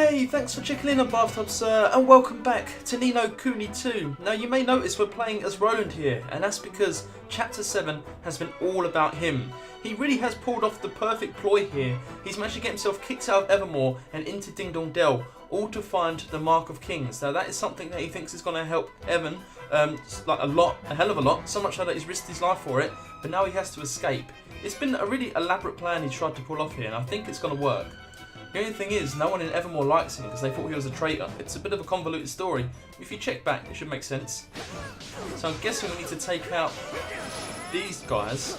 Hey, thanks for checking in on Bathtub Sir, and welcome back to Ni No Kuni 2. Now you may notice we're playing as Roland here, and that's because Chapter 7 has been all about him. He really has pulled off the perfect ploy here. He's managed to get himself kicked out of Evermore and into Ding Dong Dell, all to find the Mark of Kings. Now that is something that he thinks is going to help Evan like a hell of a lot, so much so that he's risked his life for it, but now he has to escape. It's been a really elaborate plan he tried to pull off here, and I think it's going to work. The only thing is, no one in Evermore likes him because they thought he was a traitor. It's a bit of a convoluted story. If you check back, it should make sense. So I'm guessing we need to take out these guys.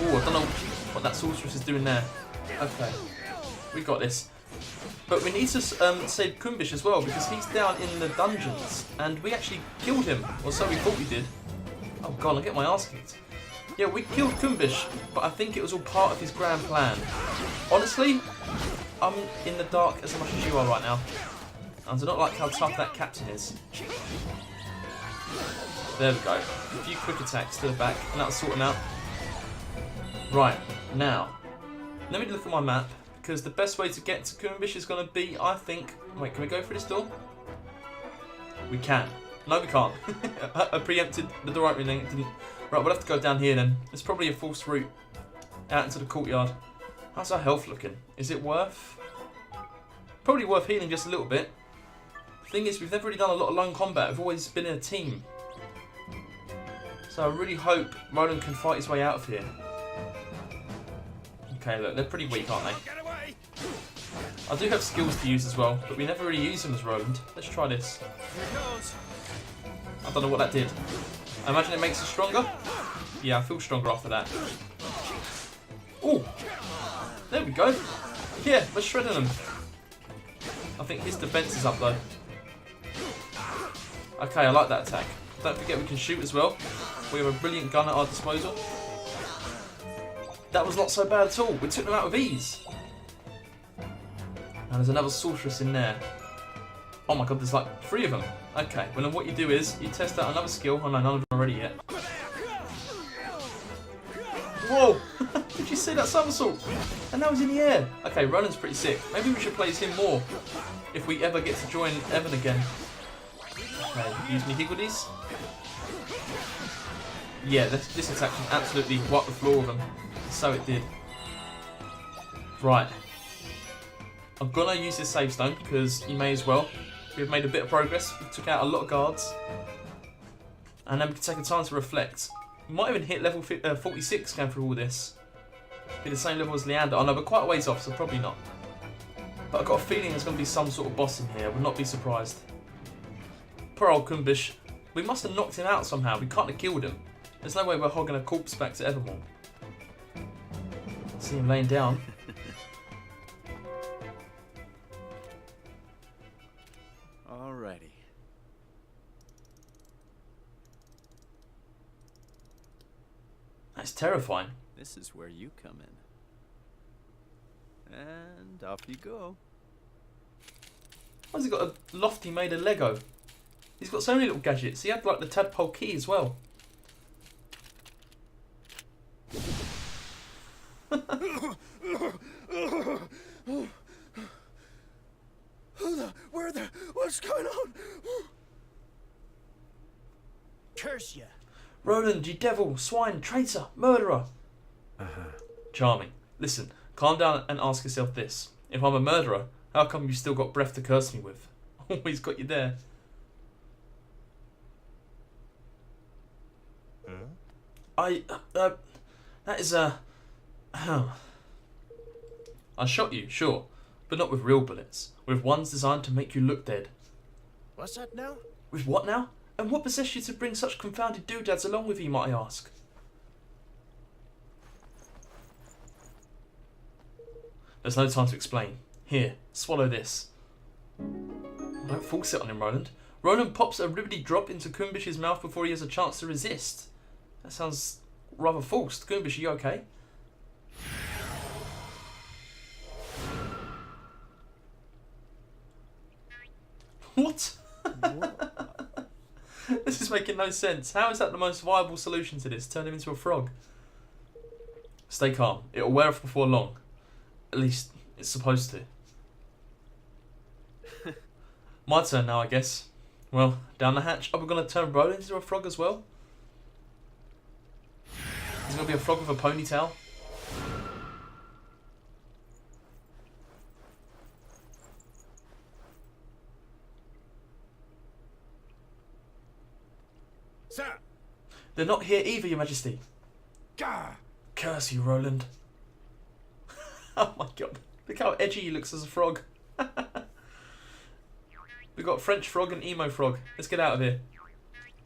Oh, I don't know what that sorceress is doing there. Okay, we got this. But we need to save Kumbish as well because he's down in the dungeons and we actually killed him, or so we thought we did. Oh god, I'll get my ass kicked. Yeah, we killed Kumbish, but I think it was all part of his grand plan. Honestly, I'm in the dark as much as you are right now. I do not like how tough that captain is. There we go. A few quick attacks to the back, and that'll sort him out. Right, now, let me look at my map, because the best way to get to Kumbish is going to be, I think... Wait, can we go through this door? We can. No, we can't. I preempted the door opening, it didn't... Right, we'll have to go down here then. It's probably a false route out into the courtyard. How's our health looking? Is it worth? Probably worth healing just a little bit. Thing is, we've never really done a lot of lone combat. We've always been in a team. So I really hope Roland can fight his way out of here. Okay, look, they're pretty weak, aren't they? I do have skills to use as well, but we never really use them as Roland. Let's try this. I don't know what that did. I imagine it makes us stronger? Yeah, I feel stronger after that. Oh, there we go. Yeah, we're shredding them. I think his defense is up though. Okay, I like that attack. Don't forget we can shoot as well. We have a brilliant gun at our disposal. That was not so bad at all. We took them out with ease. And there's another sorceress in there. Oh my god, there's like 3 of them. Okay, well then what you do is, you test out another skill. Oh no, none of them are ready yet. Whoa! Did you see that somersault? And that was in the air. Okay, Roland's pretty sick. Maybe we should play him more if we ever get to join Evan again. Okay, use me higgledies. Yeah, this attack can absolutely wipe the floor with them. So it did. Right. I'm gonna use this save stone because you may as well. We've made a bit of progress. We took out a lot of guards. And then we can take a time to reflect. We might even hit level 46 going through all this. Be the same level as Leander. I know, but quite a ways off, so probably not. But I've got a feeling there's going to be some sort of boss in here. I would not be surprised. Poor old Kumbish. We must have knocked him out somehow. We can't have killed him. There's no way we're hogging a corpse back to Evermore. See him laying down. Alrighty. That's terrifying. This is where you come in. And off you go. Why's he got a lofty made of Lego? He's got so many little gadgets. He had like the tadpole key as well. What's going on? Curse you. Roland, you devil, swine, traitor, murderer. Charming. Listen, calm down and ask yourself this. If I'm a murderer, how come you've still got breath to curse me with? Always got you there. That is I shot you, sure, but not with real bullets. With ones designed to make you look dead. What's that now? With what now? And what possessed you to bring such confounded doodads along with you, might I ask? There's no time to explain. Here, swallow this. Don't force it on him, Roland. Roland pops a ribbity drop into Kumbish's mouth before he has a chance to resist. That sounds rather forced. Kumbish, are you okay? What? This is making no sense. How is that the most viable solution to this? Turn him into a frog. Stay calm. It'll wear off before long. At least, it's supposed to. My turn now, I guess. Well, down the hatch. Oh, we're going to turn Roland into a frog as well? He's going to be a frog with a ponytail. Sir! They're not here either, Your Majesty. Gah! Curse you, Roland. Oh my god. Look how edgy he looks as a frog. We've got French frog and emo frog. Let's get out of here.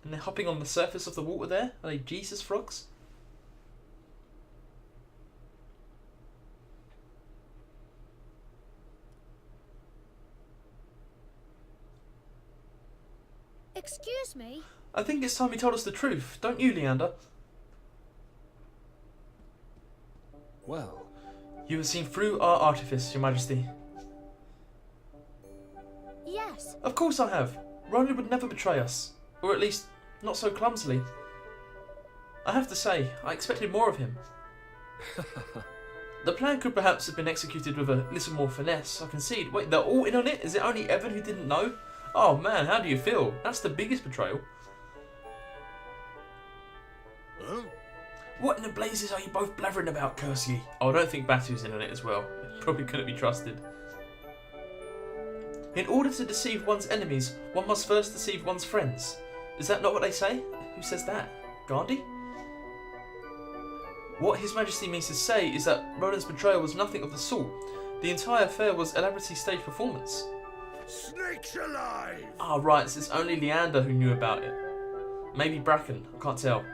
And they're hopping on the surface of the water there. Are they Jesus frogs? Excuse me? I think it's time you told us the truth, don't you, Leander? Well, You have seen through our artifice, Your Majesty. Yes. Of course I have. Roland would never betray us. Or at least, not so clumsily. I have to say, I expected more of him. The plan could perhaps have been executed with a little more finesse, I concede. Wait, they're all in on it? Is it only Evan who didn't know? Oh man, how do you feel? That's the biggest betrayal. huh? What in the blazes are you both blathering about, curse ye? Oh, I don't think Batu's in on it as well. Probably couldn't be trusted. In order to deceive one's enemies, one must first deceive one's friends. Is that not what they say? Who says that? Gandhi? What His Majesty means to say is that Roland's betrayal was nothing of the sort. The entire affair was elaborately staged performance. Snakes alive! Ah, right, so it's only Leander who knew about it. Maybe Bracken, I can't tell.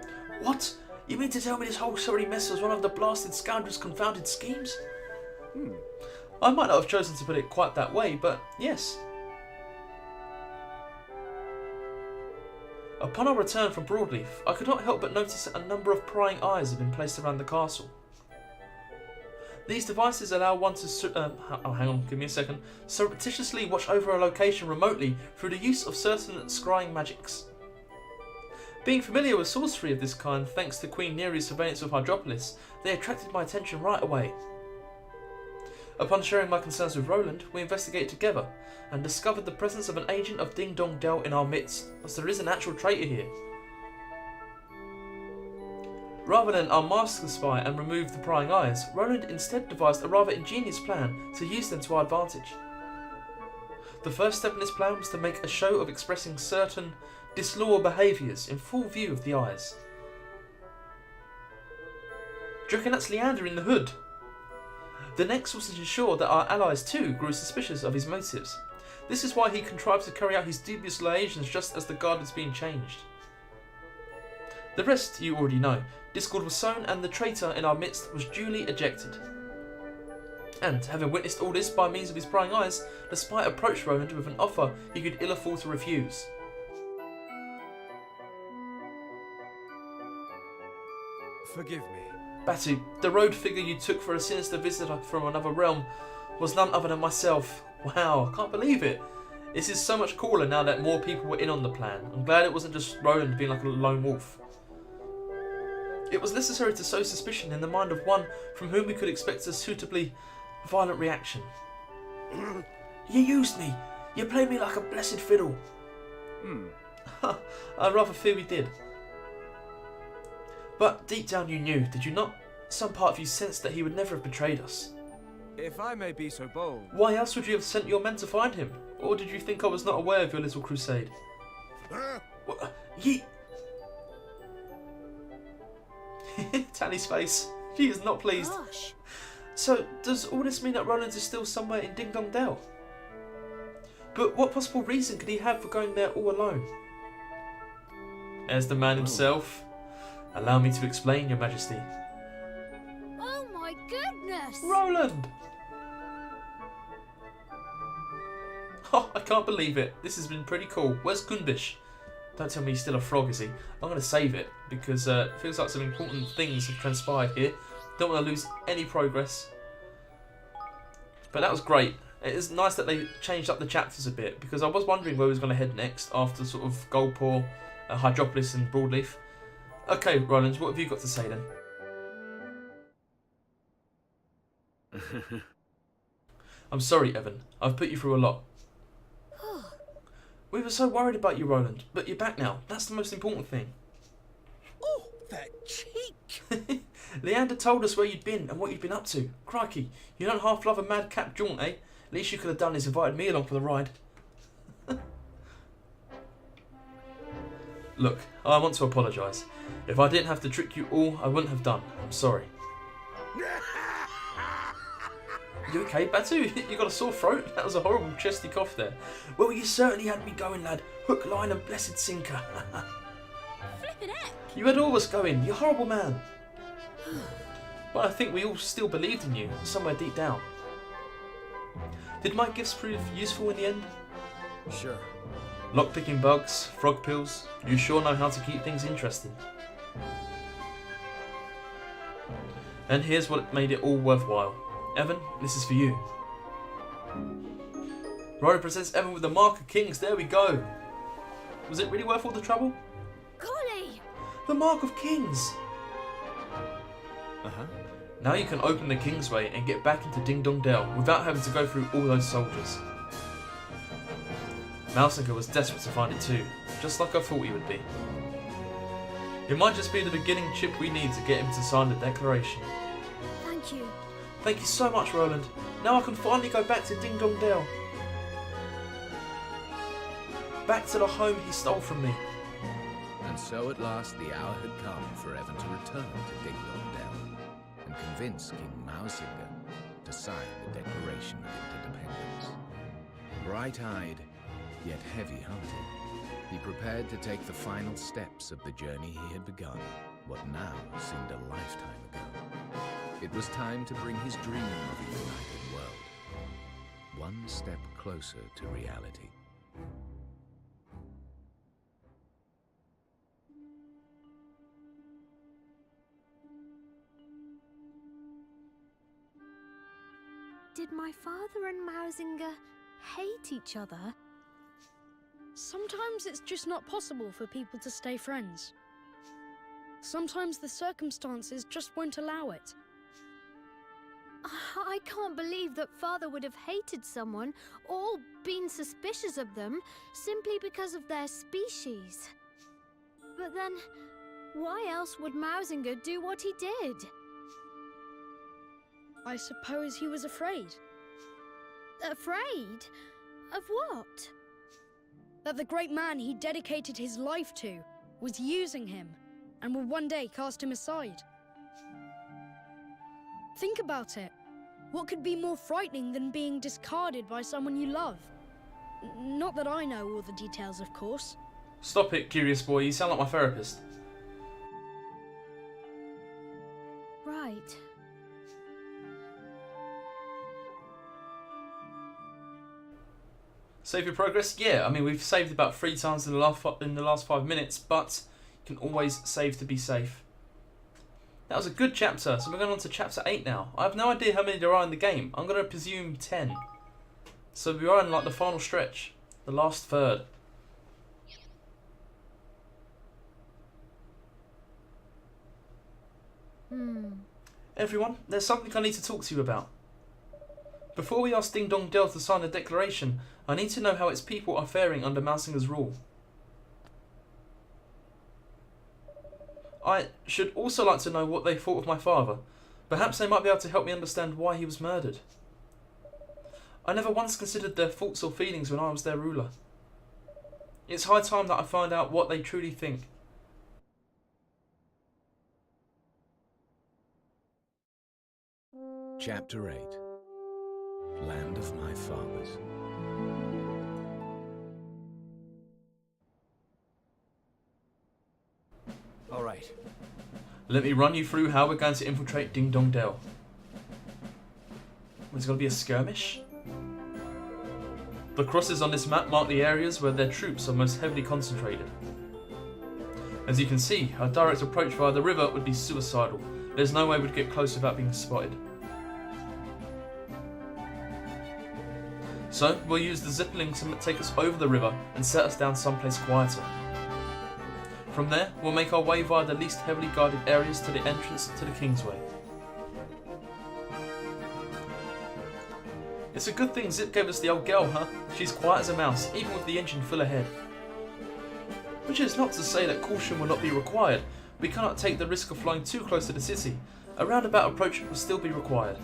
What? You mean to tell me this whole sorry mess was one of the blasted scoundrel's confounded schemes? I might not have chosen to put it quite that way, but yes. Upon our return from Broadleaf, I could not help but notice that a number of prying eyes had been placed around the castle. These devices allow one to hang on, give me a second, surreptitiously watch over a location remotely through the use of certain scrying magics. Being familiar with sorcery of this kind, thanks to Queen Neri's surveillance of Hydropolis, they attracted my attention right away. Upon sharing my concerns with Roland, we investigated together and discovered the presence of an agent of Ding Dong Dell in our midst, as there is an actual traitor here. Rather than unmask the spy and remove the prying eyes, Roland instead devised a rather ingenious plan to use them to our advantage. The first step in this plan was to make a show of expressing certain disloyal behaviours in full view of the eyes. Do you reckon that's Leander in the hood? The next was to ensure that our allies too grew suspicious of his motives. This is why he contrived to carry out his dubious liaisons just as the guard was being changed. The rest you already know. Discord was sown and the traitor in our midst was duly ejected. And, having witnessed all this by means of his prying eyes, the spy approached Roland with an offer he could ill afford to refuse. Forgive me. Batu, the road figure you took for a sinister visitor from another realm was none other than myself. Wow, I can't believe it. This is so much cooler now that more people were in on the plan. I'm glad it wasn't just Roland being like a lone wolf. It was necessary to sow suspicion in the mind of one from whom we could expect a suitably violent reaction. You used me. You played me like a blessed fiddle. I rather fear we did. But deep down you knew, did you not? Some part of you sensed that he would never have betrayed us. If I may be so bold. Why else would you have sent your men to find him? Or did you think I was not aware of your little crusade? What? Ye... Tanny's face. She is not pleased. Gosh. So, does all this mean that Roland is still somewhere in Ding Dong Dell? But what possible reason could he have for going there all alone? As the man himself. Allow me to explain, Your Majesty. Oh my goodness! Roland! Oh, I can't believe it. This has been pretty cool. Where's Gunbish? Don't tell me he's still a frog, is he? I'm going to save it because it feels like some important things have transpired here. Don't want to lose any progress. But that was great. It is nice that they changed up the chapters a bit because I was wondering where we was going to head next after sort of Goldpaw, Hydropolis and Broadleaf. Okay, Roland, what have you got to say then? I'm sorry, Evan. I've put you through a lot. We were so worried about you, Roland, but you're back now. That's the most important thing. Oh, that cheek! Leander told us where you'd been and what you'd been up to. Crikey, you don't half love a madcap jaunt, eh? Least you could have done is invited me along for the ride. Look, I want to apologise. If I didn't have to trick you all, I wouldn't have done. I'm sorry. You okay, Batu? You got a sore throat? That was a horrible chesty cough there. Well, you certainly had me going, lad. Hook, line and blessed sinker. Flippin' heck! You had all of us going, you horrible man. But I think we all still believed in you, somewhere deep down. Did my gifts prove useful in the end? Sure. Lockpicking bugs, frog pills. You sure know how to keep things interesting. And here's what made it all worthwhile. Evan, this is for you. Rory presents Evan with the Mark of Kings. There we go. Was it really worth all the trouble? Golly! The Mark of Kings. Uh-huh. Now you can open the Kingsway and get back into Ding Dong Dell without having to go through all those soldiers. Mousinger was desperate to find it too, just like I thought he would be. It might just be the beginning chip we need to get him to sign the declaration. Thank you. Thank you so much, Roland. Now I can finally go back to Ding Dong Dell. Back to the home he stole from me. And so at last the hour had come for Evan to return to Ding Dong Dell and convince King Mausinger to sign the Declaration of Interdependence. Bright-eyed, yet heavy-hearted, he prepared to take the final steps of the journey he had begun, what now seemed a lifetime ago. It was time to bring his dream of a united world one step closer to reality. Did my father and Mausinger hate each other? Sometimes it's just not possible for people to stay friends. Sometimes the circumstances just won't allow it. I can't believe that father would have hated someone or been suspicious of them simply because of their species. But then, why else would Mausinger do what he did? I suppose he was afraid Afraid? Of what? that the great man he dedicated his life to was using him and would one day cast him aside. Think about it. What could be more frightening than being discarded by someone you love? Not that I know all the details, of course. Stop it, curious boy. You sound like my therapist. Right. Save your progress? Yeah, I mean we've saved about 3 times in the last 5 minutes, but you can always save to be safe. That was a good chapter, so we're going on to chapter 8 now. I have no idea how many there are in the game. I'm going to presume 10. So we are in like the final stretch, the last third. Everyone, there's something I need to talk to you about. Before we ask Ding Dong Dell to sign the declaration, I need to know how its people are faring under Mausinger's rule. I should also like to know what they thought of my father. Perhaps they might be able to help me understand why he was murdered. I never once considered their thoughts or feelings when I was their ruler. It's high time that I find out what they truly think. Chapter 8. Land of My Fathers. All right. Let me run you through how we're going to infiltrate Ding Dong Dell. There's going to be a skirmish. The crosses on this map mark the areas where their troops are most heavily concentrated. As you can see, our direct approach via the river would be suicidal. There's no way we'd get close without being spotted. So, we'll use the Zeppelin to take us over the river and set us down someplace quieter. From there, we'll make our way via the least heavily guarded areas to the entrance to the Kingsway. It's a good thing Zip gave us the old girl, huh? She's quiet as a mouse, even with the engine full ahead. Which is not to say that caution will not be required. We cannot take the risk of flying too close to the city. A roundabout approach will still be required.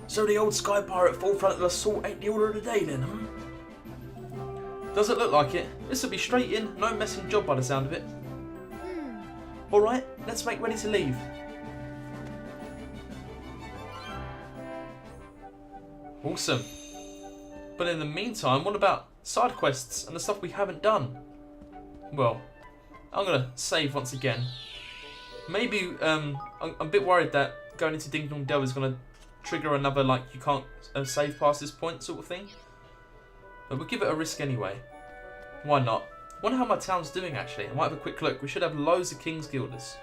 So the old sky pirate forefront of the assault ain't the order of the day then, huh? Doesn't look like it. This will be straight in, no messing job by the sound of it. Alright, let's make ready to leave. Awesome. But in the meantime, what about side quests and the stuff we haven't done? Well, I'm going to save once again. Maybe, I'm a bit worried that going into Ding Dong Dell is going to trigger another, like, you can't save past this point sort of thing. But we'll give it a risk anyway. Why not? I wonder how my town's doing actually. I might have a quick look. We should have loads of King's Guilders.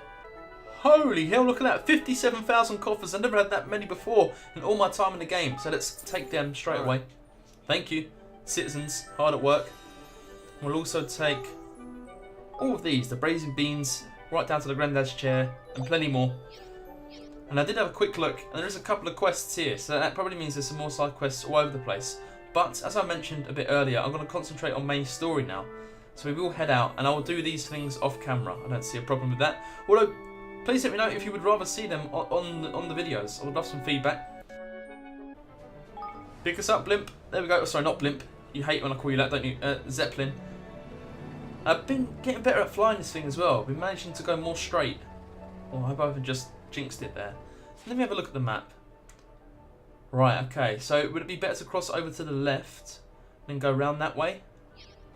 Holy hell, look at that. 57,000 coffers. I've never had that many before in all my time in the game. So let's take them straight away. Thank you. Citizens, hard at work. We'll also take all of these. The brazen beans, right down to the granddad's chair, and plenty more. And I did have a quick look, and there is a couple of quests here. So that probably means there's some more side quests all over the place. But, as I mentioned a bit earlier, I'm going to concentrate on main story now. So we will head out, and I will do these things off camera. I don't see a problem with that. Although, please let me know if you would rather see them on the videos. I would love some feedback. Pick us up, Blimp. There we go. Oh, sorry, not Blimp. You hate when I call you that, don't you? Zeppelin. I've been getting better at flying this thing as well. I've been managing to go more straight. Oh, I hope I haven't just jinxed it there. Let me have a look at the map. Right, okay, so would it be better to cross over to the left and go round that way?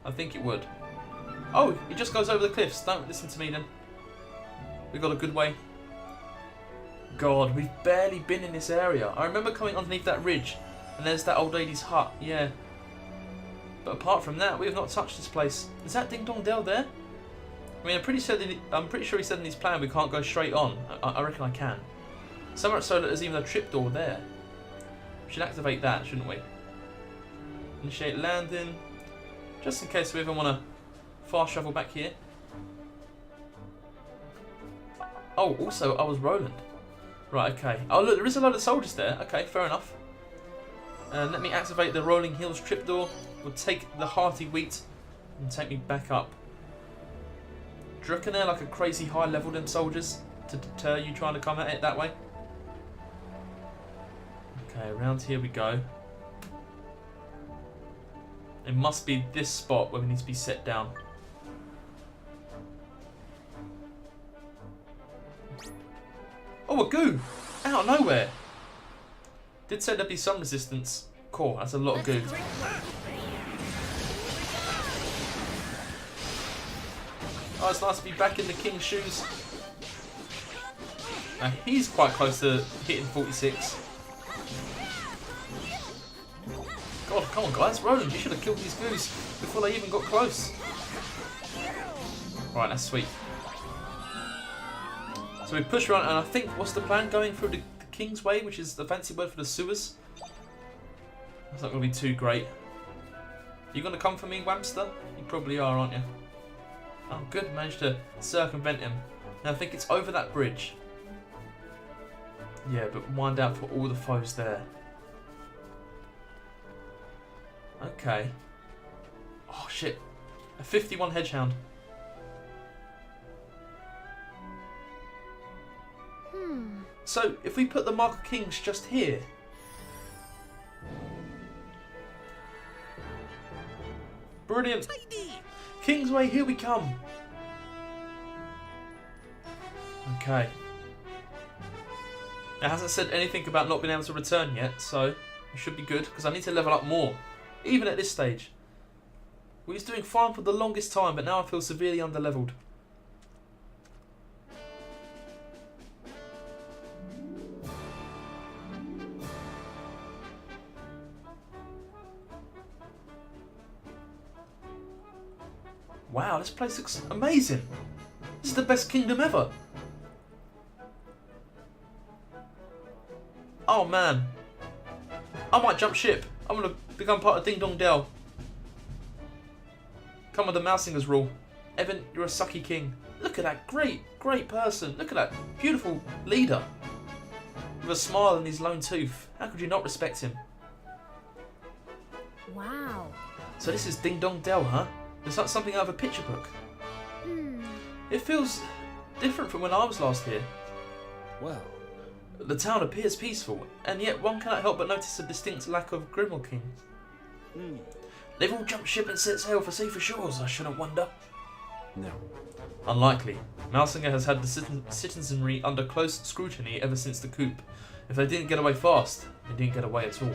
I think it would. Oh, it just goes over the cliffs. Don't listen to me then. We got a good way. God, we've barely been in this area. I remember coming underneath that ridge and there's that old lady's hut, yeah. But apart from that, we have not touched this place. Is that Ding Dong Dell there? I mean, I'm pretty sure he said in his plan we can't go straight on. I reckon I can. So much so that there's even a tripdoor there. We should activate that, shouldn't we? Initiate landing. Just in case we ever want to fast travel back here. Oh, also, I was Roland. Right, okay. Oh, look, there is a load of soldiers there. Okay, fair enough. Let me activate the Rolling Hills tripdoor. We'll take the hearty wheat and take me back up. Do you reckon they're like a crazy high level, them soldiers, to deter you trying to come at it that way? Okay, around here we go. It must be this spot where we need to be set down. Oh, a goo! Out of nowhere! Did say there'd be some resistance. Cool, that's a lot of goo. Oh, it's nice to be back in the king's shoes. Now, he's quite close to hitting 46. God, come on guys, Roland, you should have killed these goose before they even got close. Right, that's sweet. So we push around, and I think, what's the plan? Going through the King's Way, which is the fancy word for the sewers? That's not going to be too great. You going to come for me, Whamster? You probably are, aren't you? Oh, good, managed to circumvent him. Now I think it's over that bridge. Yeah, but wind out for all the foes there. Okay. Oh shit. A 51 hedgehound. So if we put the Mark of Kings just here. Brilliant. Kingsway, here we come. Okay. It hasn't said anything about not being able to return yet, so it should be good, because I need to level up more. Even at this stage. We was doing fine for the longest time, but now I feel severely underleveled. Wow, this place looks amazing. This is the best kingdom ever. Oh man. I might jump ship. I'm going to become part of Ding Dong Dell. Come with the Mousinger's rule. Evan, you're a sucky king. Look at that great person. Look at that beautiful leader. with a smile and his lone tooth. How could you not respect him? Wow. So this is Ding Dong Dell, huh? It's like something out of a picture book. It feels different from when I was last here. Well, The town appears peaceful, and yet one cannot help but notice a distinct lack of Grimmel King. They've all jumped ship and set sail for safer shores, I shouldn't wonder. no. Unlikely. Mousinger has had the citizenry under close scrutiny ever since the coup. If they didn't get away fast, they didn't get away at all.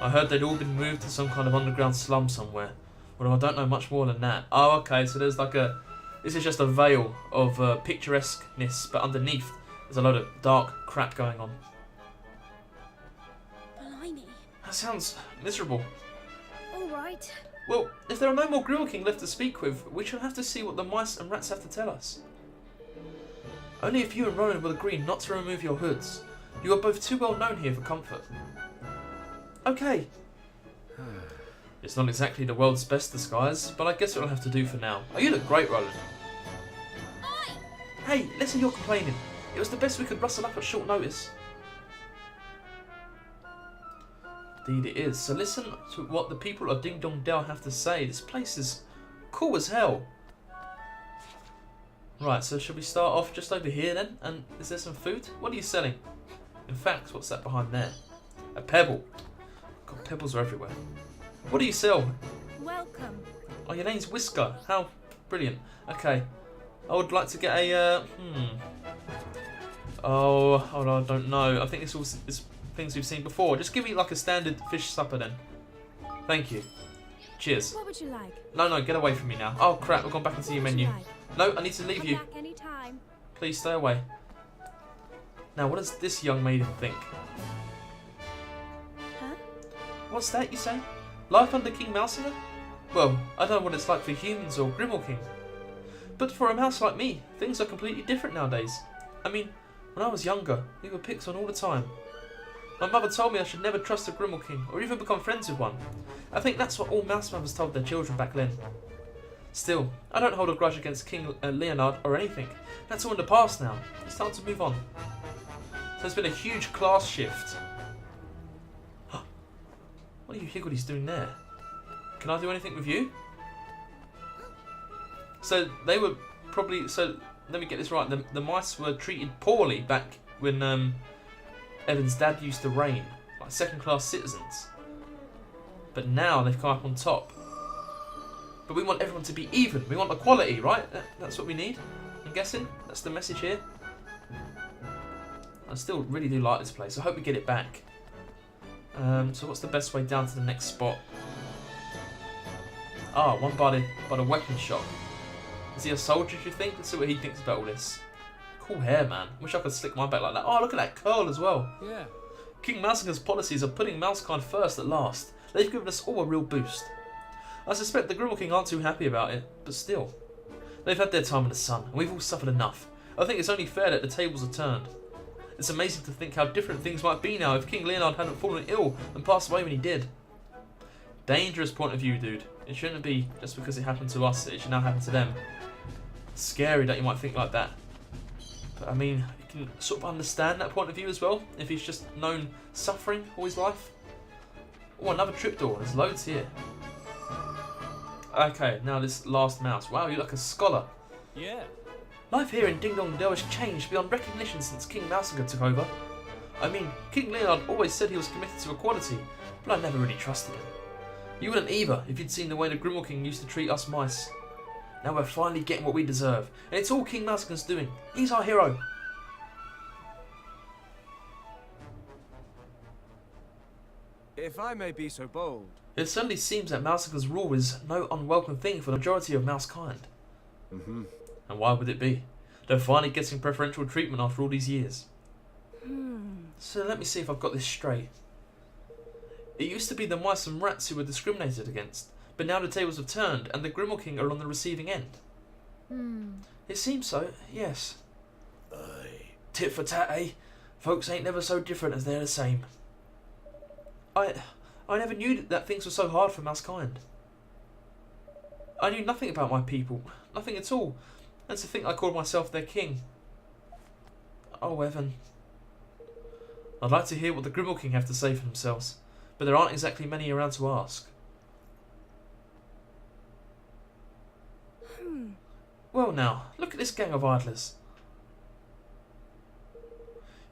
I heard they'd all been moved to some kind of underground slum somewhere, although I don't know much more than that. Oh, okay, so there's like a... This is just a veil of picturesqueness, but underneath there's a load of dark crap going on. Blimey. That sounds miserable. All right. Well, if there are no more Grimmel King left to speak with, we shall have to see what the mice and rats have to tell us. Only if you and Ronan will agree not to remove your hoods. You are both too well known here for comfort. Okay. It's not exactly the world's best disguise, but I guess it'll have to do for now. Oh, you look great, Roland. Hey, listen, you're complaining. It was the best we could rustle up at short notice. Indeed it is. So listen to what the people of Ding Dong Dell have to say. This place is cool as hell. Right, so should we start off just over here then? And is there some food? What are you selling? In fact, what's that behind there? A pebble. God, pebbles are everywhere. What do you sell? Welcome. Oh, your name's Whisker. How brilliant. Okay. I would like to get a, Oh, hold on, I don't know. I think it's all it's things we've seen before. Just give me like a standard fish supper then. Thank you. Cheers. What would you like? No, get away from me now. Oh crap, I've gone back into your menu. No, I need to leave you. Back anytime. Please stay away. Now, what does this young maiden think? Huh? What's that, you say? Life under King Mousinger? Well, I don't know what it's like for humans or Grimmel King. But for a mouse like me, things are completely different nowadays. I mean, when I was younger, we were picked on all the time. My mother told me I should never trust a Grimmel King, or even become friends with one. I think that's what all mouse mothers told their children back then. Still, I don't hold a grudge against King Leonard or anything. That's all in the past now. It's time to move on. So there's been a huge class shift. What are you higgledies doing there? Can I do anything with you? So they were probably... So let me get this right. The mice were treated poorly back when Evan's dad used to reign. Like second-class citizens. But now they've come up on top. But we want everyone to be even. We want equality, right? That's what we need. I'm guessing. That's the message here. I still really do like this place. I hope we get it back. So what's the best way down to the next spot? Ah, one by the weapon shop. Is he a soldier, do you think? Let's see what he thinks about all this. Cool hair, man. Wish I could slick my back like that. Oh, look at that curl as well. Yeah. King Mousinger's policies are putting Mousekind first at last. They've given us all a real boost. I suspect the Grimmel King aren't too happy about it, but still. They've had their time in the sun, and we've all suffered enough. I think it's only fair that the tables are turned. It's amazing to think how different things might be now if King Leonard hadn't fallen ill and passed away when he did. Dangerous point of view, dude. It shouldn't be just because it happened to us, it should now happen to them. Scary that you might think like that. But I mean, you can sort of understand that point of view as well, if he's just known suffering all his life. Oh, another tripdoor. There's loads here. Okay, now this last mouse. Wow, you look like a scholar. Yeah. Life here in Ding Dong Dell has changed beyond recognition since King Mousinger took over. I mean, King Leonard always said he was committed to equality, but I never really trusted him. You wouldn't either if you'd seen the way the Grimmel King used to treat us mice. Now we're finally getting what we deserve, and it's all King Mousinger's doing. He's our hero. If I may be so bold. It certainly seems that Mousinger's rule is no unwelcome thing for the majority of mousekind. And why would it be? They're finally getting preferential treatment after all these years. So let me see if I've got this straight. It used to be the mice and rats who were discriminated against, but now the tables have turned and the Grimmel King are on the receiving end. It seems so, yes. Tit for tat, eh? Folks ain't never so different as they're the same. I never knew that things were so hard for Mousekind. I knew nothing about my people, nothing at all, and to think I called myself their king. Oh, Evan. I'd like to hear what the Grimmauld King have to say for themselves, but there aren't exactly many around to ask. Well now, look at this gang of idlers.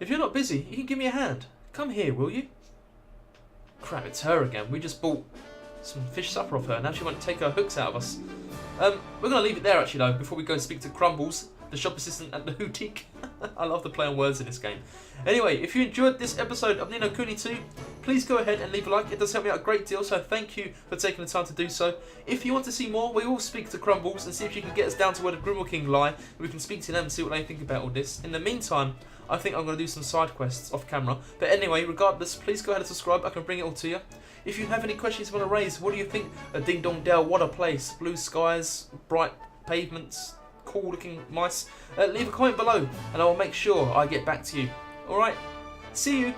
If you're not busy, you can give me a hand. Come here, will you? Crap, it's her again. We just bought some fish supper off her. Now she won't take her hooks out of us. We're going to leave it there actually though, before we go and speak to Crumbles, the shop assistant at the boutique. I love the play on words in this game. Anyway, if you enjoyed this episode of Ni No Kuni 2, please go ahead and leave a like. It does help me out a great deal, so thank you for taking the time to do so. If you want to see more, we will speak to Crumbles and see if you can get us down to where the Grimmauld King lie. We can speak to them and see what they think about all this. In the meantime, I think I'm going to do some side quests off camera. But anyway, regardless, please go ahead and subscribe. I can bring it all to you. If you have any questions you want to raise, what do you think of Ding Dong Dell? What a place. Blue skies, bright pavements, cool looking mice. Leave a comment below and I will make sure I get back to you. Alright, see you.